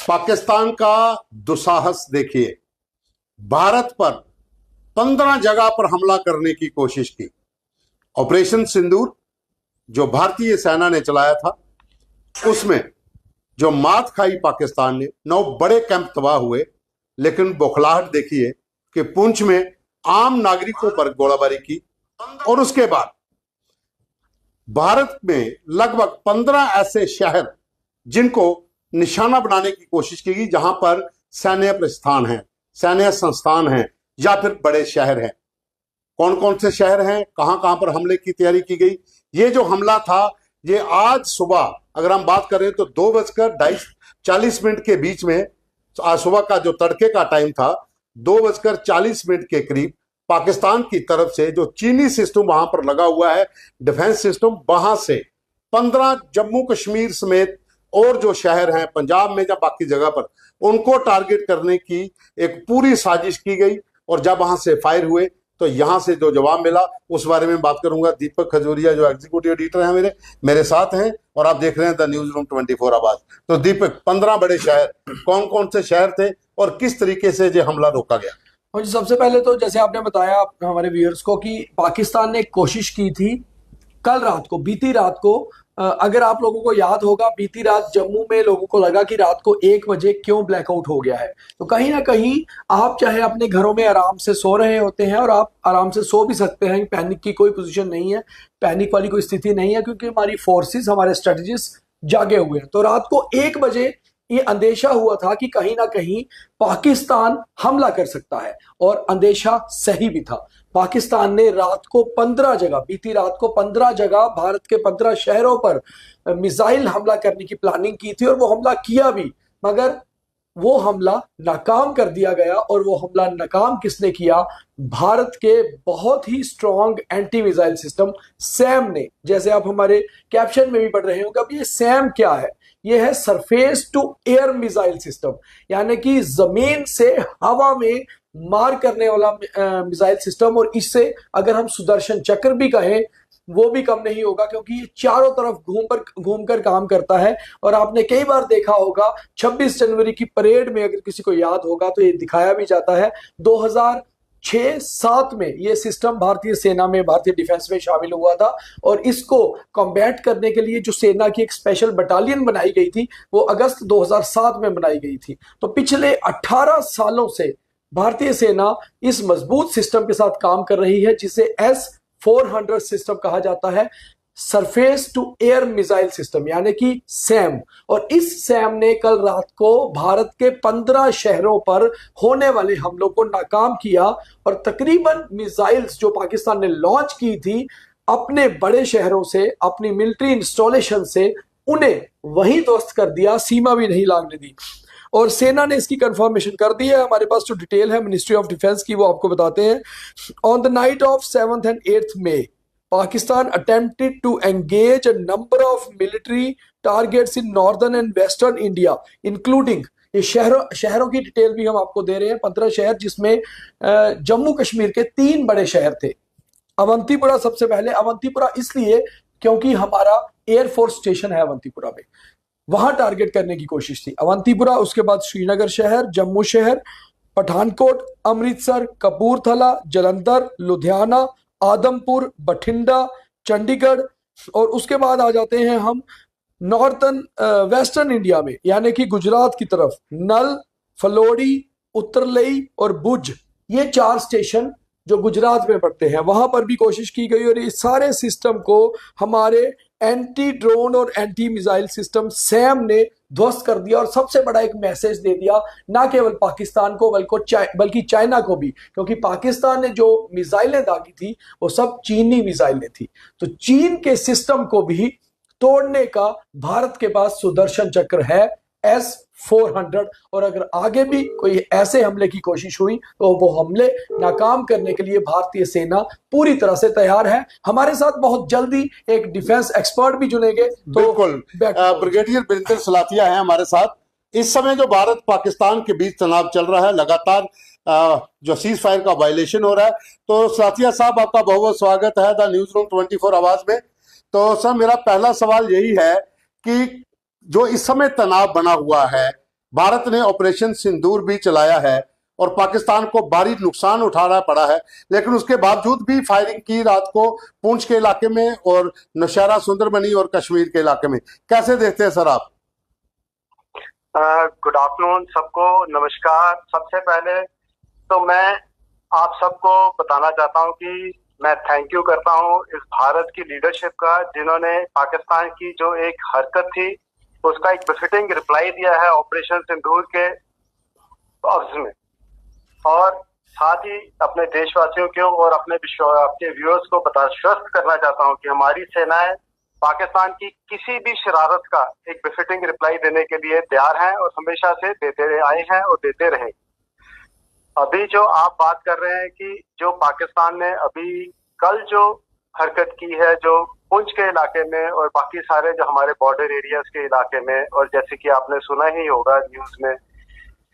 पाकिस्तान का दुस्साहस देखिए। भारत पर 15 जगह पर हमला करने की कोशिश की। ऑपरेशन सिंदूर जो भारतीय सेना ने चलाया था, उसमें जो मात खाई पाकिस्तान ने, 9 बड़े कैंप तबाह हुए। लेकिन बौखलाहट देखिए कि पुंछ में आम नागरिकों पर गोलाबारी की। और उसके बाद भारत में लगभग 15 ऐसे शहर जिनको निशाना बनाने की कोशिश की गई, जहां पर सैन्य प्रस्थान है, सैन्य संस्थान है या फिर बड़े शहर हैं। कौन कौन से शहर हैं, कहां कहां पर हमले की तैयारी की गई। ये जो हमला था, ये आज सुबह अगर हम बात करें तो 2:40 के बीच में, आज सुबह का जो तड़के का टाइम था, 2:40 के करीब पाकिस्तान की तरफ से जो चीनी सिस्टम वहां पर लगा हुआ है, डिफेंस सिस्टम, वहां से 15 जम्मू कश्मीर समेत और जो शहर हैं पंजाब में या बाकी जगह पर, उनको टारगेट करने की एक पूरी साजिश की गई। और जब वहां से फायर हुए तो यहां से जो जवाब मिला उस बारे में बात करूंगा। दीपक खजूरिया जो एग्जीक्यूटिव एडिटर हैं मेरे साथ हैं, और आप देख रहे हैं द न्यूज रूम 24 आवाज। तो दीपक, 15 बड़े शहर, कौन कौन से शहर थे और किस तरीके से ये हमला रोका गया? और सबसे पहले तो जैसे आपने बताया हमारे व्यूअर्स को कि पाकिस्तान ने कोशिश की थी कल रात को, बीती रात को, अगर आप लोगों को याद होगा, बीती रात जम्मू में लोगों को लगा कि रात को 1 बजे क्यों ब्लैकआउट हो गया है। तो कहीं ना कहीं आप चाहे अपने घरों में आराम से सो रहे होते हैं, और आप आराम से सो भी सकते हैं, पैनिक की कोई पोजीशन नहीं है, पैनिक वाली कोई स्थिति नहीं है, क्योंकि हमारी फोर्सेस, हमारे स्ट्रेटजिस्ट जागे हुए हैं। तो रात को 1 बजे ये अंदेशा हुआ था कि कहीं ना कहीं पाकिस्तान हमला कर सकता है, और अंदेशा सही भी था। पाकिस्तान ने रात को 15 जगह, बीती रात को 15 जगह भारत के 15 शहरों पर मिसाइल हमला करने की प्लानिंग की थी, और वो हमला किया भी, मगर वो हमला नाकाम कर दिया गया। और वो हमला नाकाम किसने किया? भारत के बहुत ही strong anti missile system SAM ने। जैसे आप हमारे कैप्शन में भी पढ़ रहे होंगे, अब ये सैम क्या है? ये है surface to air missile system, यानी कि जमीन से हवा में मार करने वाला मिसाइल सिस्टम। और इससे अगर हम सुदर्शन चक्र भी कहें वो भी कम नहीं होगा, क्योंकि ये चारों तरफ घूमकर काम करता है। और आपने कई बार देखा होगा 26 जनवरी की परेड में, अगर किसी को याद होगा तो ये दिखाया भी जाता है। 2006-7 में ये सिस्टम भारतीय सेना में, भारतीय डिफेंस में शामिल हुआ था, और इसको कॉम्बैट करने के लिए जो सेना की एक स्पेशल बटालियन बनाई गई थी, वो अगस्त 2007 में बनाई गई थी। तो पिछले 18 सालों से भारतीय सेना इस मजबूत सिस्टम के साथ काम कर रही है, जिसे S-400 सिस्टम कहा जाता है, surface to air missile system, यानी कि सैम। और इस सैम ने कल रात को भारत के 15 शहरों पर होने वाले हमलों को नाकाम किया, और तकरीबन मिसाइल्स जो पाकिस्तान ने लॉन्च की थी अपने बड़े शहरों से, अपनी मिलिट्री इंस्टॉलेशन से, उन्हें वहीं ध्वस्त कर दिया, सीमा भी नहीं लागने दी। और सेना ने इसकी कंफर्मेशन कर दी है। हमारे पास जो डिटेल है मिनिस्ट्री ऑफ डिफेंस की, वो आपको बताते हैं। On the night of 7th and 8th May, Pakistan attempted to engage a number of military targets in northern and western India, including, ये शहरों की डिटेल भी हम आपको दे रहे हैं, 15 शहर, जिसमें जम्मू कश्मीर के 3 बड़े शहर थे। अवंतीपुरा सबसे पहले, अवंतीपुरा इसलिए क्योंकि हमारा एयरफोर्स स्टेशन है अवंतीपुरा में, वहां टारगेट करने की कोशिश थी। अवंतीपुरा, उसके बाद श्रीनगर शहर, जम्मू शहर, पठानकोट, अमृतसर, कपूरथला, जलंधर, लुधियाना, आदमपुर, बठिंडा, चंडीगढ़, और उसके बाद आ जाते हैं हम नॉर्थन वेस्टर्न इंडिया में, यानी कि गुजरात की तरफ, नल, फलोडी, उत्तरलई और भुज, ये 4 स्टेशन जो गुजरात में पड़ते हैं, वहां पर भी कोशिश की गई। और इस सारे सिस्टम को हमारे एंटी ड्रोन और एंटी मिसाइल सिस्टम सैम ने ध्वस्त कर दिया। और सबसे बड़ा एक मैसेज दे दिया, ना केवल पाकिस्तान को बल्कि चाइना को भी, क्योंकि पाकिस्तान ने जो मिसाइलें दागी थी वो सब चीनी मिसाइलें थी। तो चीन के सिस्टम को भी तोड़ने का भारत के पास सुदर्शन चक्र है, S-400। और अगर आगे भी कोई ऐसे हमले की कोशिश हुई तो वो हमले नाकाम करने के लिए भारतीय सेना पूरी तरह से तैयार है। हमारे साथ बहुत जल्दी एक डिफेंस एक्सपर्ट भी जुड़ेंगे। तो बिल्कुल, ब्रिगेडियर बिरिंदर सलाथिया हैं हमारे साथ। इस समय जो भारत पाकिस्तान के बीच तनाव चल रहा है, लगातार जो सीज फायर का वायलेशन हो रहा है, तो सलाथिया साहब आपका बहुत बहुत स्वागत है द न्यूज रूम 24 आवाज में। तो सर, मेरा पहला सवाल यही है कि जो इस समय तनाव बना हुआ है, भारत ने ऑपरेशन सिंदूर भी चलाया है और पाकिस्तान को भारी नुकसान उठाना पड़ा है, लेकिन उसके बावजूद भी फायरिंग की रात को पुंछ के इलाके में और नौशहरा, सुंदरबनी और कश्मीर के इलाके में। कैसे देखते हैं सर आप? गुड आफ्टरनून सबको, नमस्कार। सबसे पहले तो मैं आप सबको बताना चाहता हूं कि मैं थैंक यू करता हूं इस भारत की लीडरशिप का, जिन्होंने पाकिस्तान की जो एक हरकत थी उसका एक बेफिटिंग रिप्लाई दिया है ऑपरेशन सिंदूर के अवसर में। और साथ ही अपने देशवासियों को और अपने व्यूअर्स को आश्वस्त करना चाहता हूं कि हमारी सेनाएं पाकिस्तान की किसी भी शरारत का एक बेफिटिंग रिप्लाई देने के लिए तैयार हैं और हमेशा से देते आए हैं और देते रहेंगे। अभी जो आप बात कर रहे हैं कि जो पाकिस्तान ने अभी कल जो हरकत की है जो पुंछ के इलाके में और बाकी सारे जो हमारे बॉर्डर एरियाज के इलाके में, और जैसे कि आपने सुना ही होगा न्यूज में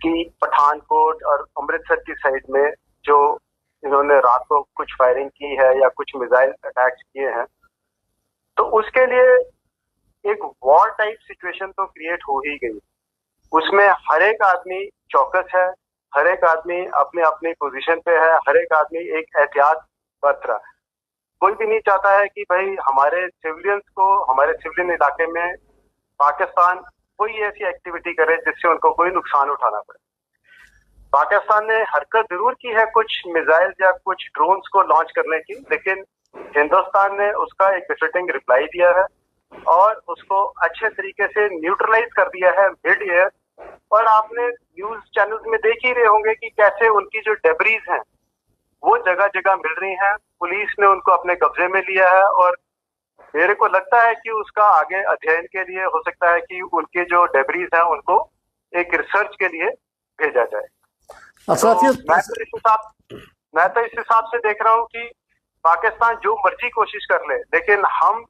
कि पठानकोट और अमृतसर की साइड में जो इन्होंने रात को कुछ फायरिंग की है या कुछ मिसाइल अटैक्स किए हैं, तो उसके लिए एक वॉर टाइप सिचुएशन तो क्रिएट हो ही गई। उसमें हर एक आदमी चौकस है, हर एक आदमी अपने अपनी पोजीशन पे है, हर एक आदमी एक एहतियात बरत रहा है। कोई भी नहीं चाहता है कि भाई हमारे सिविलियंस को, हमारे सिविलियन इलाके में पाकिस्तान कोई ऐसी एक्टिविटी करे जिससे उनको कोई नुकसान उठाना पड़े। पाकिस्तान ने हरकत जरूर की है कुछ मिसाइल या कुछ ड्रोन्स को लॉन्च करने की, लेकिन हिंदुस्तान ने उसका एक बेफिटिंग रिप्लाई दिया है और उसको अच्छे तरीके से न्यूट्रलाइज कर दिया है मिड एयर। और आपने न्यूज चैनल्स में देख ही रहे होंगे कि कैसे उनकी जो डेब्रीज हैं वो जगह जगह मिल रही हैं। पुलिस ने उनको अपने कब्जे में लिया है और मेरे को लगता है कि उसका आगे अध्ययन के लिए हो सकता है कि उनके जो डेब्रीज हैं उनको एक रिसर्च के लिए भेजा जाए। तो मैं तो इस हिसाब से देख रहा हूँ कि पाकिस्तान जो मर्जी कोशिश कर ले, लेकिन हम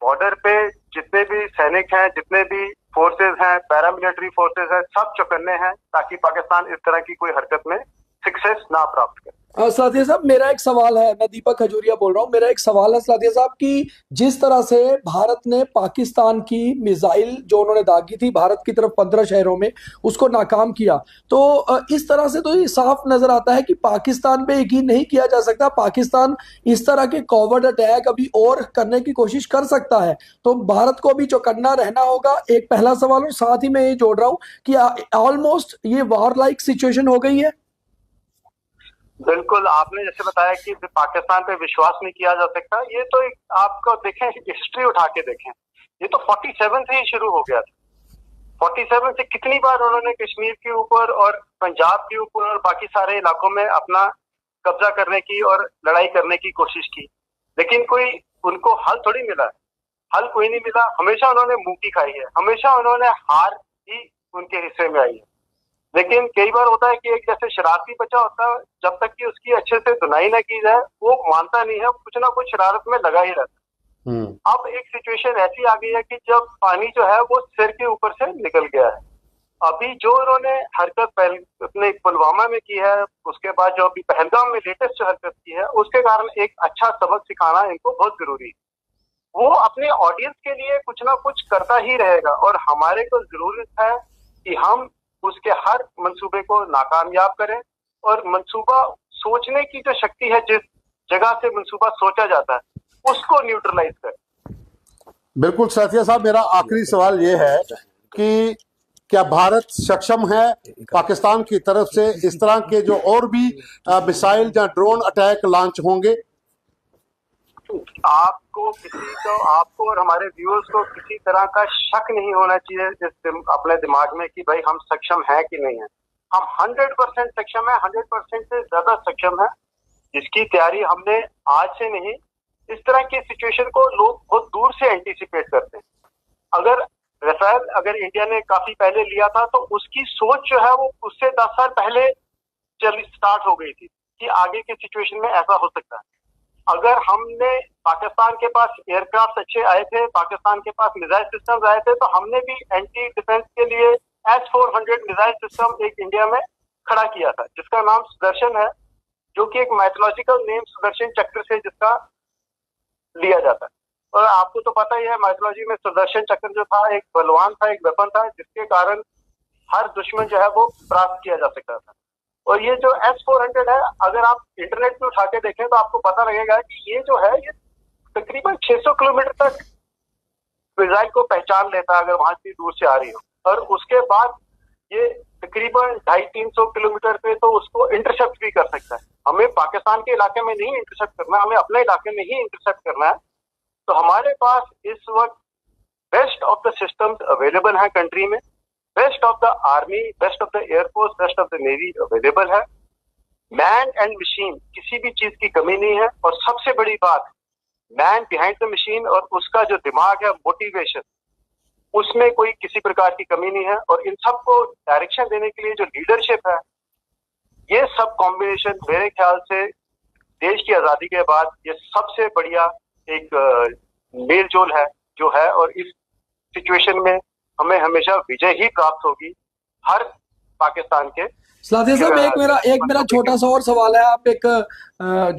बॉर्डर पे जितने भी सैनिक हैं, जितने भी फोर्सेस हैं, पैरामिलिट्री फोर्सेस हैं, सब चौकन्ने हैं ताकि पाकिस्तान इस तरह की कोई हरकत में सक्सेस ना प्राप्त करे। साथिया साहब, मेरा एक सवाल है, मैं दीपक खजूरिया बोल रहा हूँ। मेरा एक सवाल है साथिया साहब कि जिस तरह से भारत ने पाकिस्तान की मिसाइल जो उन्होंने दागी थी भारत की तरफ 15 शहरों में, उसको नाकाम किया, तो इस तरह से तो ये साफ नजर आता है कि पाकिस्तान पे यकीन नहीं किया जा सकता। पाकिस्तान इस तरह के कॉवर्ड अटैक अभी और करने की कोशिश कर सकता है, तो भारत को अभी चौकन्ना रहना होगा। एक पहला सवाल। और साथ ही मैं ये जोड़ रहा हूँ कि ऑलमोस्ट ये वॉर लाइक सिचुएशन हो गई है। बिल्कुल, आपने जैसे बताया कि पाकिस्तान पे विश्वास नहीं किया जा सकता, ये तो एक आपको देखें, हिस्ट्री उठा के देखें, ये तो 47 से ही शुरू हो गया था। 47 से कितनी बार उन्होंने कश्मीर के ऊपर और पंजाब के ऊपर और बाकी सारे इलाकों में अपना कब्जा करने की और लड़ाई करने की कोशिश की, लेकिन कोई उनको हल थोड़ी मिला, हल कोई नहीं मिला। हमेशा उन्होंने मुंह की खाई है, हमेशा उन्होंने हार ही उनके हिस्से में आई है। लेकिन कई बार होता है कि एक जैसे शरारती बच्चा होता है, जब तक कि उसकी अच्छे से धुनाई ना की जाए वो मानता नहीं है, कुछ ना कुछ शरारत में लगा ही रहता है। अब एक सिचुएशन ऐसी आ गई है कि जब पानी जो है वो सिर के ऊपर से निकल गया है। अभी जो उन्होंने हरकत अपने पुलवामा में की है, उसके बाद जो अभी पहलगाम में लेटेस्ट जो हरकत की है, उसके कारण एक अच्छा सबक सिखाना इनको बहुत जरूरी है। वो अपने ऑडियंस के लिए कुछ ना कुछ करता ही रहेगा और हमारे को जरूरत है कि हम उसके हर मंसूबे को नाकामयाब करें और मंसूबा सोचने की जो शक्ति है, जिस जगह से मंसूबा सोचा जाता है, उसको न्यूट्रलाइज करें। बिल्कुल साथिया साहब, मेरा आखिरी सवाल ये है कि क्या भारत सक्षम है पाकिस्तान की तरफ से इस तरह के जो और भी मिसाइल या ड्रोन अटैक लॉन्च होंगे? आपको और हमारे व्यूअर्स को किसी तरह का शक नहीं होना चाहिए अपने दिमाग में कि भाई हम सक्षम है कि नहीं है। हम 100% सक्षम है, 100% से ज्यादा सक्षम है, जिसकी तैयारी हमने आज से नहीं, इस तरह की सिचुएशन को लोग बहुत दूर से एंटीसिपेट करते हैं। अगर इंडिया ने काफी पहले लिया था तो उसकी सोच जो है वो उससे 10 साल पहले स्टार्ट हो गई थी कि आगे के सिचुएशन में ऐसा हो सकता है। अगर हमने पाकिस्तान के पास एयरक्राफ्ट अच्छे आए थे, पाकिस्तान के पास मिसाइल सिस्टम आए थे, तो हमने भी एंटी डिफेंस के लिए S-400 मिसाइल सिस्टम एक इंडिया में खड़ा किया था, जिसका नाम सुदर्शन है, जो कि एक माइथोलॉजिकल नेम सुदर्शन चक्र से जिसका लिया जाता है। और आपको तो पता ही है, माइथोलॉजी में सुदर्शन चक्र जो था एक बलवान था, एक वेपन था, जिसके कारण हर दुश्मन जो है वो परास्त किया जा सकता था। और ये जो S-400 है, अगर आप इंटरनेट पे उठा के देखें तो आपको पता लगेगा कि ये जो है ये तकरीबन 600 किलोमीटर तक मिसाइल को पहचान लेता है अगर वहां से दूर से आ रही हो, और उसके बाद ये तकरीबन 250-300 किलोमीटर पे तो उसको इंटरसेप्ट भी कर सकता है। हमें पाकिस्तान के इलाके में नहीं इंटरसेप्ट करना, हमें अपने इलाके में ही इंटरसेप्ट करना है। तो हमारे पास इस वक्त best of the systems available है कंट्री में, best of the army, best of the air force, best of the navy available है। मैन एंड मशीन किसी भी चीज की कमी नहीं है, और सबसे बड़ी बात मैन बिहाइंड द मशीन, और उसका जो दिमाग है मोटिवेशन, उसमें कोई किसी प्रकार की कमी नहीं है। और इन सबको डायरेक्शन देने के लिए जो लीडरशिप है, ये सब कॉम्बिनेशन मेरे ख्याल से देश की आजादी के बाद ये सबसे बढ़िया एक मेल जोल है जो है, और इस सिचुएशन में हमें हमेशा विजय ही प्राप्त होगी हर पाकिस्तान के। सलाथिया साहब, एक मेरा छोटा सा और सवाल है। आप एक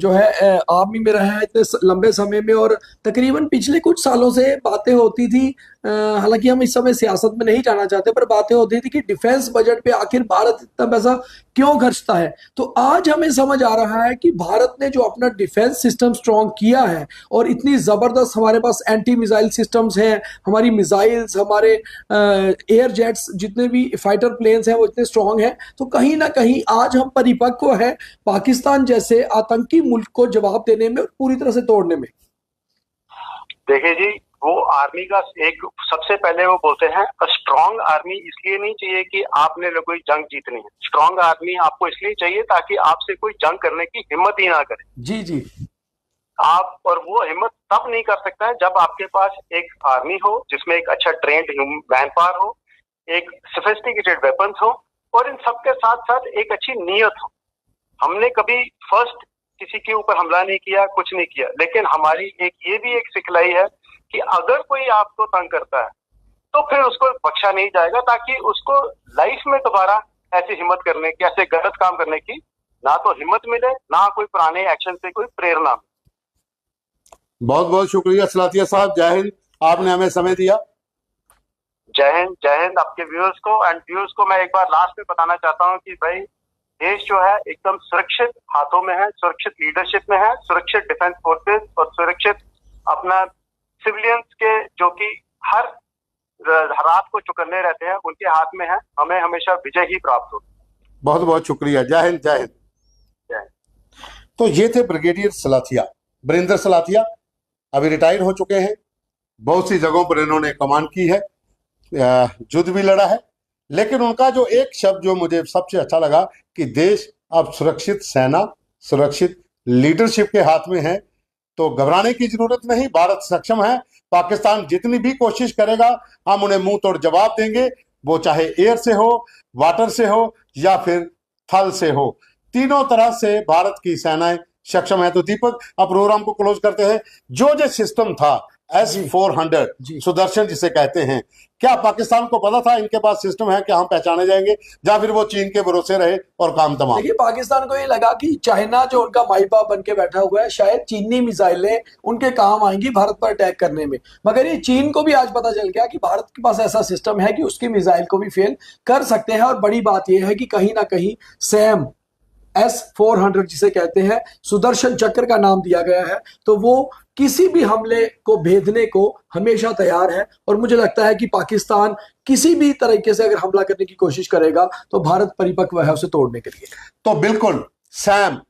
जो है आर्मी में रहे हैं इतने लंबे समय में, और तकरीबन पिछले कुछ सालों से बातें होती थी, हालांकि हम इस समय सियासत में नहीं जाना चाहते, पर बातें होती थी कि डिफेंस बजट पे आखिर भारत इतना पैसा क्यों खर्चता है। तो आज हमें समझ आ रहा है कि भारत ने जो अपना डिफेंस सिस्टम स्ट्रॉन्ग किया है, और इतनी जबरदस्त हमारे पास एंटी मिसाइल सिस्टम्स हैं, हमारी मिसाइल्स, हमारे एयर जेट्स, जितने भी फाइटर प्लेन्स हैं वो इतने स्ट्रॉन्ग हैं, तो कहीं ना कहीं आज हम परिपक्व हैं पाकिस्तान जैसे आतंकी मुल्क को जवाब देने में और पूरी तरह से तोड़ने में। देखिए जी, वो आर्मी का एक सबसे पहले वो बोलते हैं स्ट्रॉन्ग आर्मी इसलिए नहीं चाहिए कि आपने कोई जंग जीतनी है। स्ट्रॉन्ग आर्मी आपको इसलिए चाहिए ताकि आपसे कोई जंग करने की हिम्मत ही ना करे। जी जी। आप, और वो हिम्मत तब नहीं कर सकता है जब आपके पास एक आर्मी हो जिसमें एक अच्छा ट्रेंड मैन पावर हो, एक सोफिस्टिकेटेड वेपन्स हो, और इन सबके साथ साथ एक अच्छी नीयत हो। हमने कभी फर्स्ट किसी के ऊपर हमला नहीं किया, कुछ नहीं किया, लेकिन हमारी ये भी एक सिखलाई है कि अगर कोई आपको तंग करता है तो फिर उसको बख्शा नहीं जाएगा, ताकि उसको लाइफ में दोबारा ऐसी हिम्मत करने की, ऐसे गलत काम करने की ना तो हिम्मत मिले, ना कोई पुराने एक्शन से कोई प्रेरणा मिले। बहुत बहुत शुक्रिया सलाथिया साहब, जय हिंद, आपने हमें समय दिया। जय हिंद, जय हिंद। आपके व्यूअर्स को मैं एक बार लास्ट में बताना चाहता हूँ कि भाई देश जो है एकदम सुरक्षित हाथों में है, सुरक्षित लीडरशिप में है, सुरक्षित डिफेंस फोर्सेस और सुरक्षित अपना सिविलियंस के जो कि हर रात को चुकन्ने रहते हैं, उनके हाथ में है। हमें हमेशा विजय ही प्राप्त हो। बहुत बहुत शुक्रिया, जय हिंद, जय हिंद। तो ये थे ब्रिगेडियर सलाथिया, बरिंदर सलाथिया। अभी रिटायर हो चुके हैं, बहुत सी जगहों पर इन्होंने कमांड की है, युद्ध भी लड़ा है, लेकिन उनका जो एक शब्द जो मुझे सबसे अच्छा लगा कि देश अब सुरक्षित सेना, सुरक्षित लीडरशिप के हाथ में है, तो घबराने की जरूरत नहीं। भारत सक्षम है, पाकिस्तान जितनी भी कोशिश करेगा हम उन्हें मुंह तोड़ जवाब देंगे, वो चाहे एयर से हो, वाटर से हो या फिर थल से हो, तीनों तरह से भारत की सेनाएं सक्षम है। तो दीपक, अब प्रोग्राम को क्लोज करते हैं। जो सिस्टम था S-400 सुदर्शन जिसे कहते हैं, क्या पाकिस्तान को पता था इनके पास सिस्टम है कि हम पहचाने जाएंगे, या फिर वो चीन के भरोसे रहे और काम तमाम? देखिए, पाकिस्तान को ये लगा कि चाइना जो उनका माई बाप बन के बैठा हुआ है, शायद चीनी मिसाइलें उनके काम आएंगी भारत पर अटैक करने में। मगर ये चीन को भी आज पता चल गया कि भारत के पास ऐसा सिस्टम है कि उसकी मिसाइल को भी फेल कर सकते हैं। और बड़ी बात यह है कि कहीं ना कहीं सैम S-400 जिसे कहते हैं, सुदर्शन चक्र का नाम दिया गया है, तो वो किसी भी हमले को भेदने को हमेशा तैयार है। और मुझे लगता है कि पाकिस्तान किसी भी तरीके से अगर हमला करने की कोशिश करेगा तो भारत परिपक्व है उसे तोड़ने के लिए। तो बिल्कुल सैम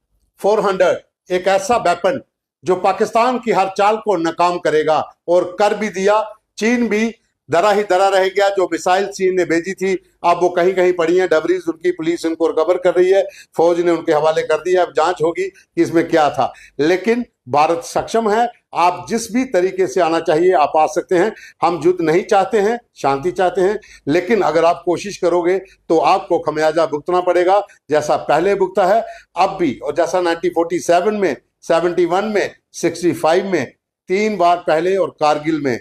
400 एक ऐसा वेपन जो पाकिस्तान की हर चाल को नाकाम करेगा, और कर भी दिया। चीन भी डरा ही डरा रह गया। जो मिसाइल चीन ने भेजी थी अब वो कहीं कहीं पड़ी है, डबरीज उनकी पुलिस उनको रिकवर कर रही है, फौज ने उनके हवाले कर दिया। अब जांच होगी कि इसमें क्या था, लेकिन भारत सक्षम है। आप जिस भी तरीके से आना चाहिए आप आ सकते हैं। हम युद्ध नहीं चाहते हैं, शांति चाहते हैं, लेकिन अगर आप कोशिश करोगे तो आपको खमियाजा भुगतना पड़ेगा, जैसा पहले भुगता है अब भी, और जैसा 1947 में, 71 में, 65 में, 3 बार पहले और कारगिल में।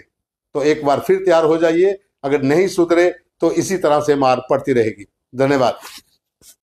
तो एक बार फिर तैयार हो जाइए, अगर नहीं सुधरे तो इसी तरह से मार पड़ती रहेगी। धन्यवाद।